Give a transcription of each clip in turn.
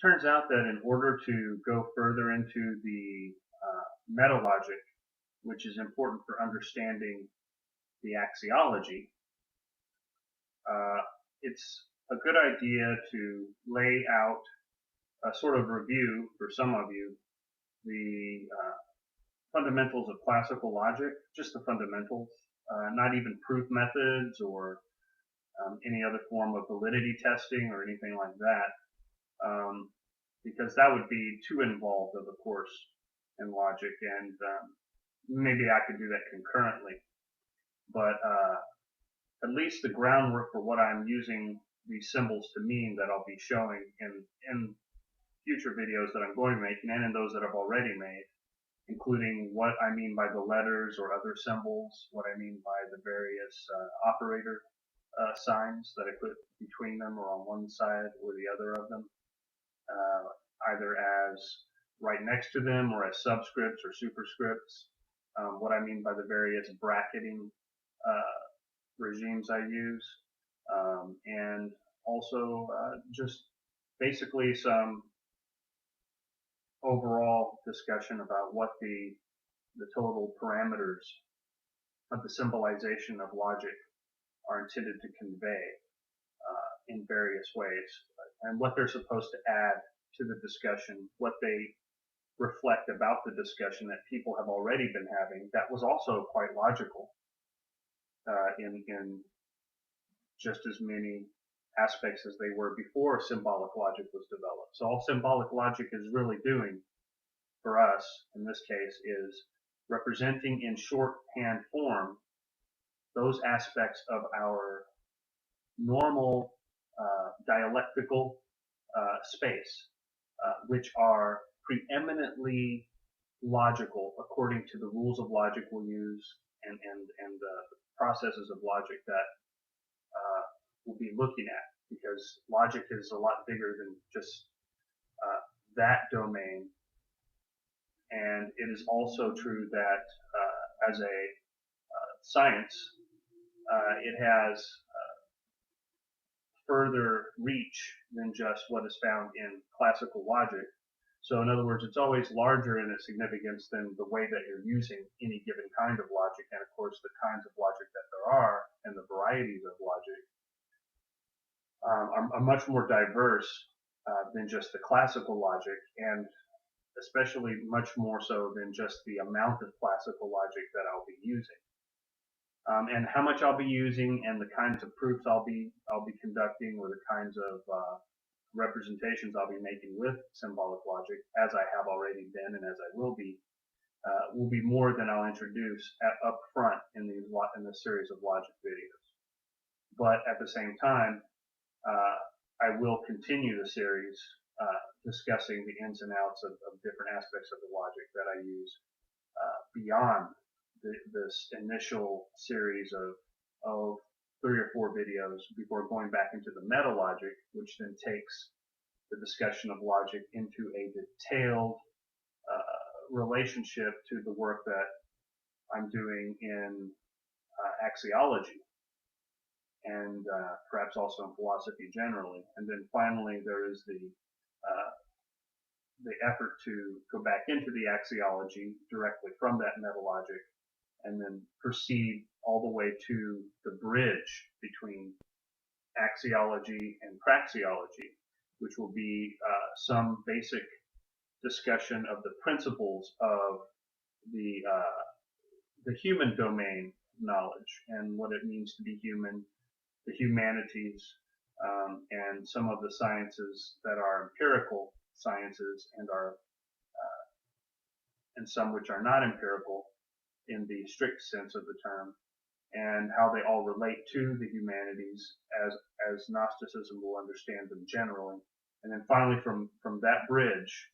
turns out that in order to go further into the metalogic, which is important for understanding the axiology, it's a good idea to lay out a sort of review for some of you, the fundamentals of classical logic, just the fundamentals, not even proof methods or any other form of validity testing or anything like that, because that would be too involved of a course in logic, and maybe I could do that concurrently. But at least the groundwork for what I'm using these symbols to mean that I'll be showing in future videos that I'm going to make and in those that I've already made, including what I mean by the letters or other symbols, what I mean by the various operator signs that I put between them or on one side or the other of them, either as right next to them or as subscripts or superscripts, what I mean by the various bracketing regimes I use, and also just basically some overall discussion about what the total parameters of the symbolization of logic are intended to convey in various ways, and what they're supposed to add to the discussion, what they reflect about the discussion that people have already been having that was also quite logical in just as many aspects as they were before symbolic logic was developed. So all symbolic logic is really doing for us in this case is representing in shorthand form those aspects of our normal dialectical space, which are preeminently logical according to the rules of logic we'll use and the processes of logic that we'll be looking at, because logic is a lot bigger than just that domain. And it is also true that as a science, it has further reach than just what is found in classical logic. So in other words, it's always larger in its significance than the way that you're using any given kind of logic, and of course the kinds of logic that there are and the varieties of logic are much more diverse than just the classical logic, and especially much more so than just the amount of classical logic that I'll be using. And how much I'll be using and the kinds of proofs I'll be conducting, or the kinds of representations I'll be making with symbolic logic, as I have already been and as I will be more than I'll introduce up front in this series of logic videos. But at the same time, I will continue the series discussing the ins and outs of different aspects of the logic that I use beyond this initial series of 3 or 4 videos before going back into the meta logic, which then takes the discussion of logic into a detailed relationship to the work that I'm doing in axiology and perhaps also in philosophy generally. And then finally there is the effort to go back into the axiology directly from that meta logic, and then proceed all the way to the bridge between axiology and praxeology, which will be some basic discussion of the principles of the human domain knowledge and what it means to be human, the humanities, and some of the sciences that are empirical sciences and some which are not empirical in the strict sense of the term, and how they all relate to the humanities as Gnosticism will understand them generally. And then finally from that bridge,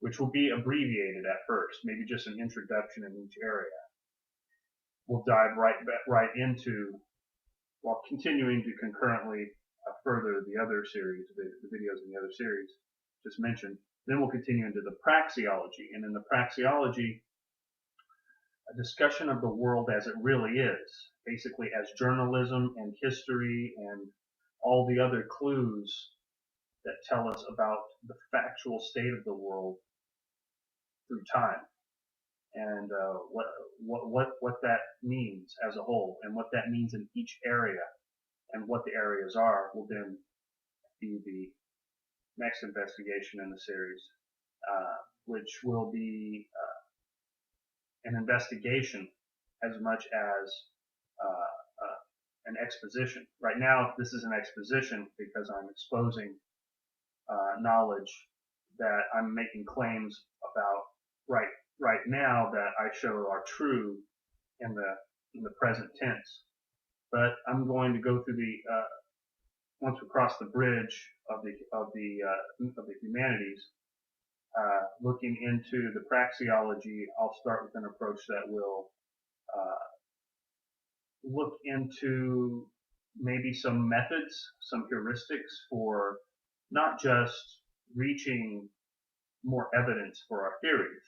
which will be abbreviated at first, maybe just an introduction in each area, we'll dive right into, while continuing to concurrently further the other series, the videos in the other series just mentioned. Then we'll continue into the praxeology, and in the praxeology, a discussion of the world as it really is, basically as journalism and history and all the other clues that tell us about the factual state of the world through time, and what that means as a whole, and what that means in each area, and what the areas are, will then be the next investigation in the series, which will be an investigation as much as an exposition. Right now, this is an exposition because I'm exposing knowledge that I'm making claims about right now that I show are true in the present tense. But I'm going to go through the once we cross the bridge of the humanities, looking into the praxeology. I'll start with an approach that will look into maybe some methods, some heuristics for not just reaching more evidence for our theories,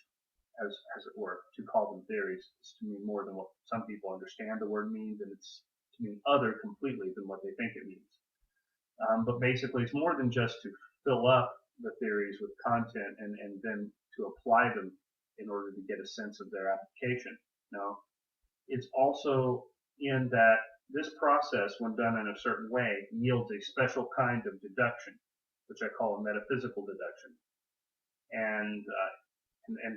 as it were. To call them theories is to mean more than what some people understand the word means, and it's to mean other completely than what they think it means. But basically, it's more than just to fill up the theories with content and then to apply them in order to get a sense of their application. No, it's also in that this process, when done in a certain way, yields a special kind of deduction, which I call a metaphysical deduction. And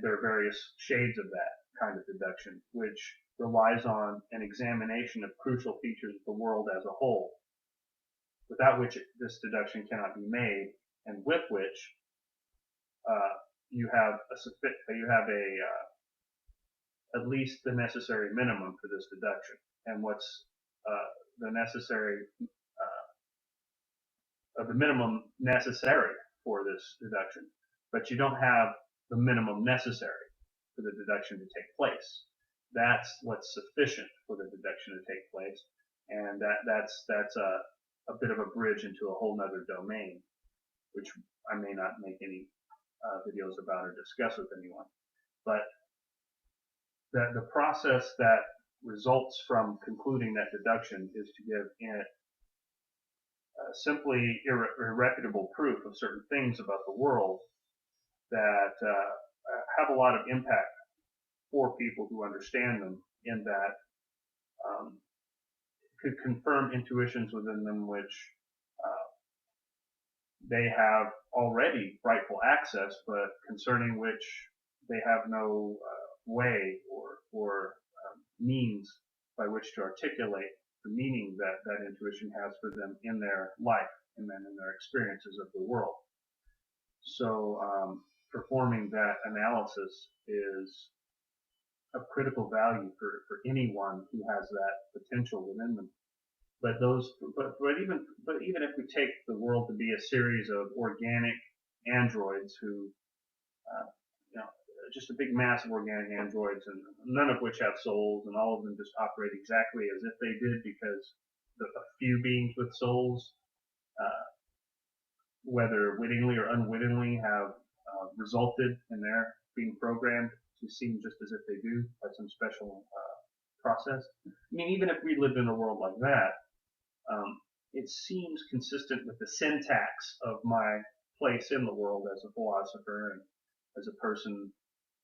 there are various shades of that kind of deduction, which relies on an examination of crucial features of the world as a whole, without which this deduction cannot be made, and with which you have at least the necessary minimum for this deduction. And what's the necessary the minimum necessary for this deduction, but you don't have the minimum necessary for the deduction to take place. That's what's sufficient for the deduction to take place, and that's a bit of a bridge into a whole nother domain, which I may not make any videos about or discuss with anyone. But the process that results from concluding that deduction is to give it simply irrefutable proof of certain things about the world that have a lot of impact for people who understand them, in that could confirm intuitions within them which they have already rightful access, but concerning which they have no way or means by which to articulate the meaning that that intuition has for them in their life and then in their experiences of the world. So performing that analysis is of critical value for anyone who has that potential within them. But even if we take the world to be a series of organic androids who, just a big mass of organic androids, and none of which have souls, and all of them just operate exactly as if they did, because a few beings with souls, whether wittingly or unwittingly, have resulted in their being programmed to seem just as if they do by some special process. I mean, even if we lived in a world like that, it seems consistent with the syntax of my place in the world as a philosopher and as a person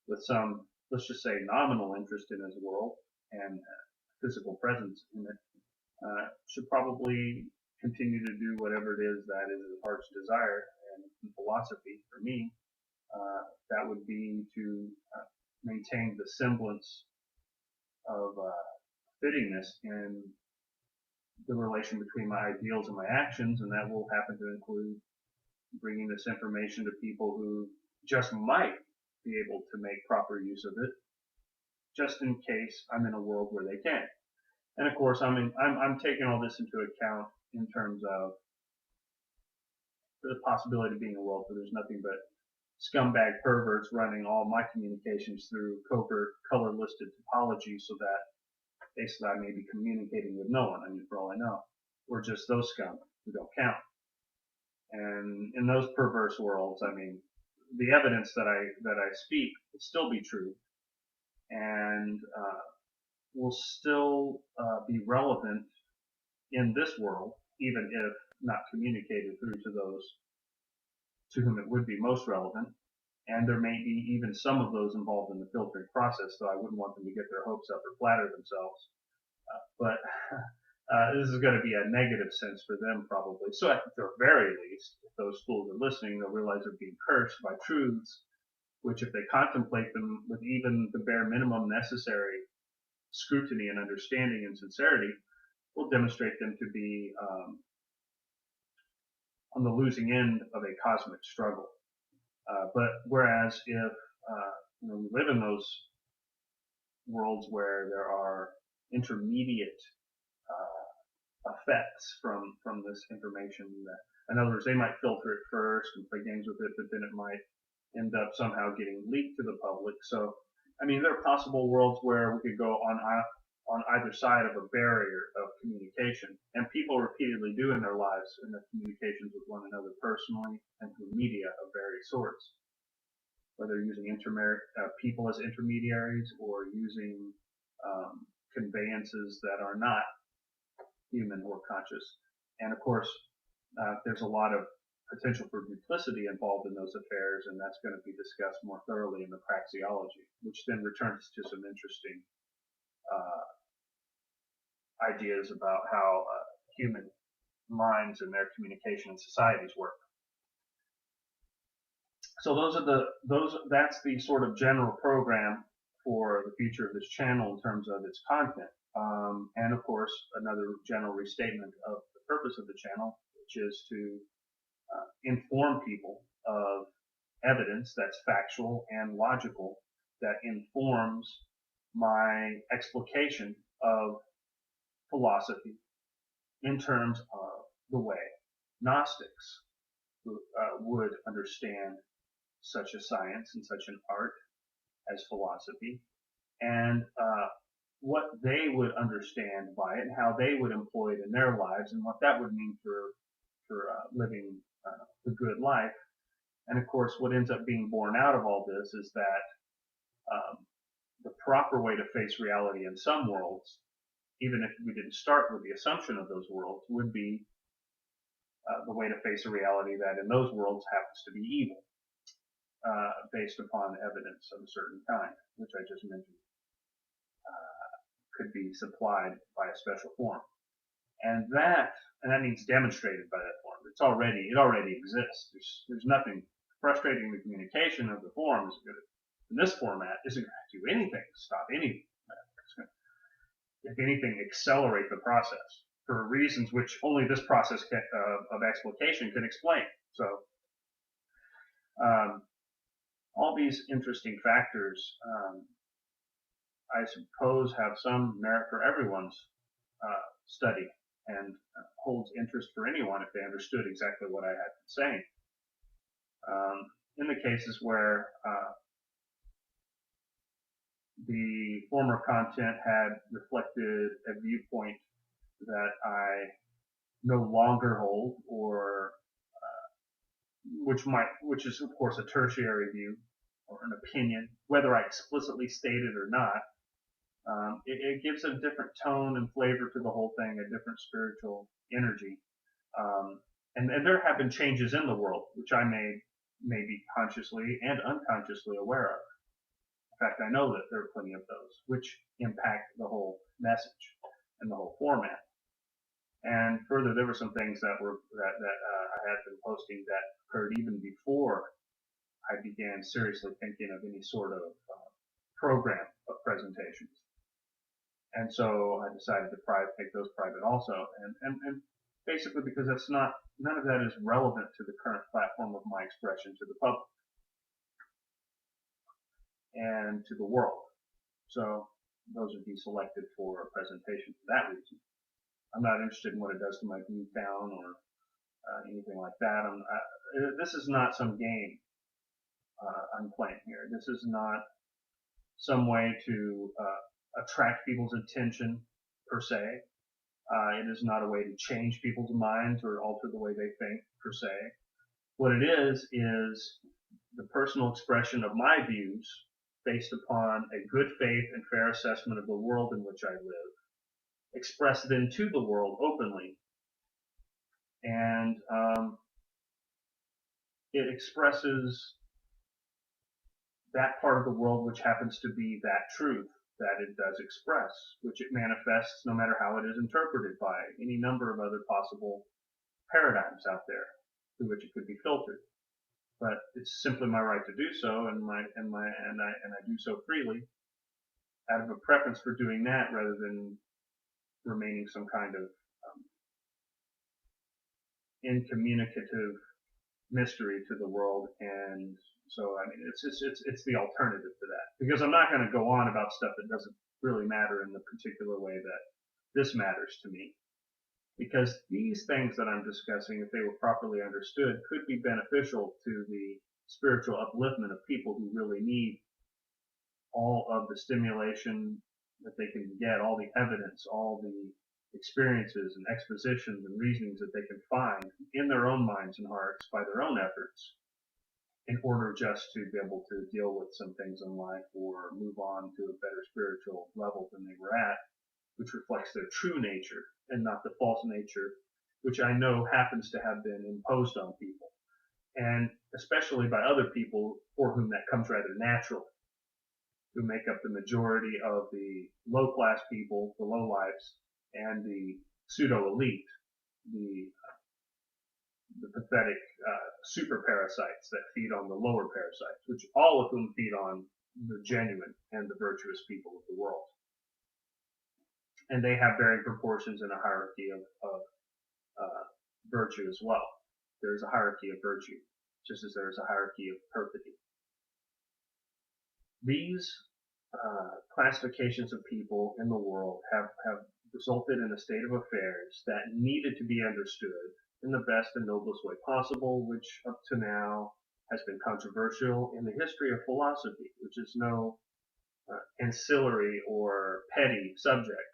with some, let's just say, nominal interest in his world and physical presence in it, should probably continue to do whatever it is that is his heart's desire. And in philosophy, for me, that would be to maintain the semblance of fittingness in the relation between my ideals and my actions, and that will happen to include bringing this information to people who just might be able to make proper use of it, just in case I'm in a world where they can't. And of course, I'm taking all this into account in terms of the possibility of being a world where there's nothing but scumbag perverts running all my communications through covert color-listed topology, so that basically I may be communicating with no one. I mean, for all I know, we're just those scum who don't count. And in those perverse worlds, I mean, the evidence that I speak will still be true, and will still be relevant in this world, even if not communicated through to those to whom it would be most relevant, and there may be even some of those involved in the filtering process, so I wouldn't want them to get their hopes up or flatter themselves. But this is going to be a negative sense for them probably. So at the very least, if those fools are listening, they'll realize they're being cursed by truths, which if they contemplate them with even the bare minimum necessary scrutiny and understanding and sincerity, will demonstrate them to be on the losing end of a cosmic struggle. But whereas if we live in those worlds where there are intermediate effects from this information, in other words, they might filter it first and play games with it, but then it might end up somehow getting leaked to the public. So, I mean, there are possible worlds where we could go on either side of a barrier of communication, and people repeatedly do in their lives in their communications with one another personally and through media of various sorts, whether using people as intermediaries or using conveyances that are not human or conscious. And of course, there's a lot of potential for duplicity involved in those affairs, and that's going to be discussed more thoroughly in the praxeology, which then returns to some interesting ideas about how human minds and their communication in societies work. So that's the sort of general program for the future of this channel in terms of its content. And of course, another general restatement of the purpose of the channel, which is to inform people of evidence that's factual and logical, that informs my explication of philosophy in terms of the way Gnostics would understand such a science and such an art as philosophy, and what they would understand by it, and how they would employ it in their lives, and what that would mean for living the good life. And of course, what ends up being born out of all this is that the proper way to face reality in some worlds, even if we didn't start with the assumption of those worlds, would be the way to face a reality that in those worlds happens to be evil, based upon evidence of a certain kind, which I just mentioned, could be supplied by a special form. And that means demonstrated by that form. It already exists. There's nothing frustrating the communication of the form in this format isn't going to do anything to stop anything. If anything, accelerate the process for reasons which only this process of explication can explain. So all these interesting factors, I suppose, have some merit for everyone's study, and holds interest for anyone if they understood exactly what I had been saying. In the cases where the former content had reflected a viewpoint that I no longer hold, or which is of course a tertiary view or an opinion, whether I explicitly state it or not, it gives a different tone and flavor to the whole thing, a different spiritual energy. And there have been changes in the world which I may be consciously and unconsciously aware of. In fact, I know that there are plenty of those which impact the whole message and the whole format. And further, there were some things that I had been posting that occurred even before I began seriously thinking of any sort of program of presentations. And so I decided to make those private also, and basically because none of that is relevant to the current platform of my expression to the public and to the world. So those would be selected for a presentation for that reason. I'm not interested in what it does to my view count or anything like that. This is not some game I'm playing here. This is not some way to attract people's attention per se. It is not a way to change people's minds or alter the way they think per se. What it is the personal expression of my views based upon a good faith and fair assessment of the world in which I live, expressed then to the world openly, and it expresses that part of the world which happens to be that truth that it does express, which it manifests no matter how it is interpreted by any number of other possible paradigms out there through which it could be filtered. But it's simply my right to do so, and I do so freely out of a preference for doing that rather than remaining some kind of incommunicative mystery to the world. And so, I mean, it's the alternative to that, because I'm not going to go on about stuff that doesn't really matter in the particular way that this matters to me, because these things that I'm discussing, if they were properly understood, could be beneficial to the spiritual upliftment of people who really need all of the stimulation that they can get, all the evidence, all the experiences and expositions and reasonings that they can find in their own minds and hearts by their own efforts, in order just to be able to deal with some things in life or move on to a better spiritual level than they were at, which reflects their true nature and not the false nature, which I know happens to have been imposed on people, and especially by other people for whom that comes rather naturally, who make up the majority of the low-class people, the low-lives, and the pseudo-elite, the pathetic super parasites that feed on the lower parasites, which all of whom feed on the genuine and the virtuous people of the world. And they have varying proportions in a hierarchy of virtue as well. There's a hierarchy of virtue, just as there's a hierarchy of perfidy. These classifications of people in the world have resulted in a state of affairs that needed to be understood in the best and noblest way possible, which up to now has been controversial in the history of philosophy, which is no ancillary or petty subject,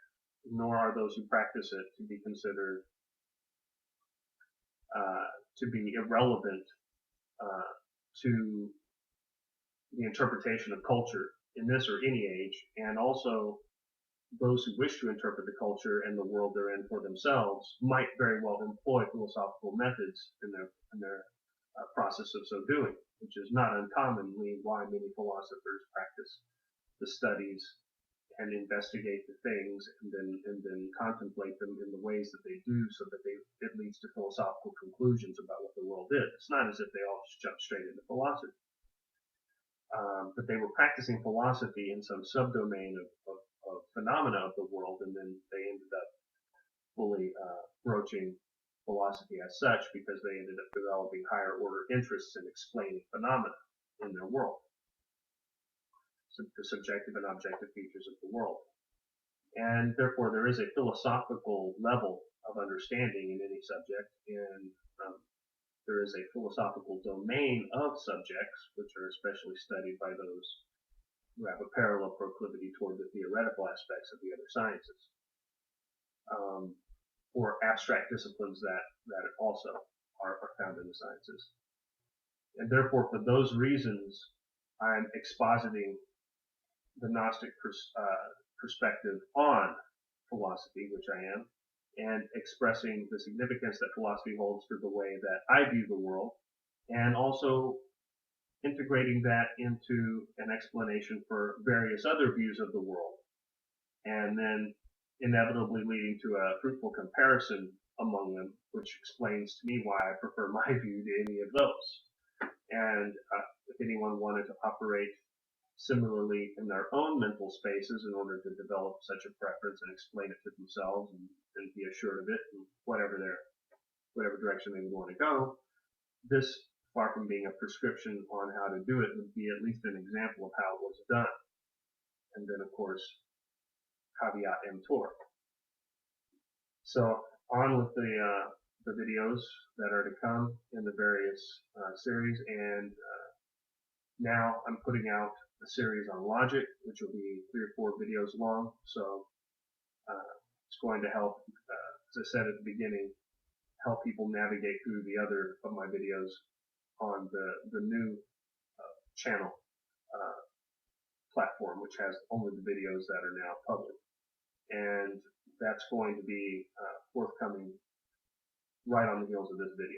nor are those who practice it to be considered to be irrelevant to the interpretation of culture in this or any age, and also those who wish to interpret the culture and the world they're in for themselves might very well employ philosophical methods in their process of so doing, which is not uncommonly why many philosophers practice the studies and investigate the things and then contemplate them in the ways that they do, so that it leads to philosophical conclusions about what the world is. It's not as if they all just jump straight into philosophy. But they were practicing philosophy in some subdomain of phenomena of the world, and then they ended up fully broaching philosophy as such, because they ended up developing higher order interests in explaining phenomena in their world, the subjective and objective features of the world. And therefore there is a philosophical level of understanding in any subject, and there is a philosophical domain of subjects which are especially studied by those who have a parallel proclivity toward the theoretical aspects of the other sciences, or abstract disciplines that also are found in the sciences. And therefore, for those reasons, I'm expositing the Gnostic perspective on philosophy, which I am, and expressing the significance that philosophy holds for the way that I view the world, and also integrating that into an explanation for various other views of the world, and then inevitably leading to a fruitful comparison among them, which explains to me why I prefer my view to any of those. And if anyone wanted to operate similarly in their own mental spaces in order to develop such a preference and explain it to themselves and be assured of it in whatever direction they would want to go, this, far from being a prescription on how to do it, would be at least an example of how it was done. And then, of course, caveat emptor. So on with the videos that are to come in the various series, and now I'm putting out a series on logic, which will be 3 or 4 videos long. So it's going to help, as I said at the beginning, help people navigate through the other of my videos on the new channel platform, which has only the videos that are now public. And that's going to be forthcoming right on the heels of this video.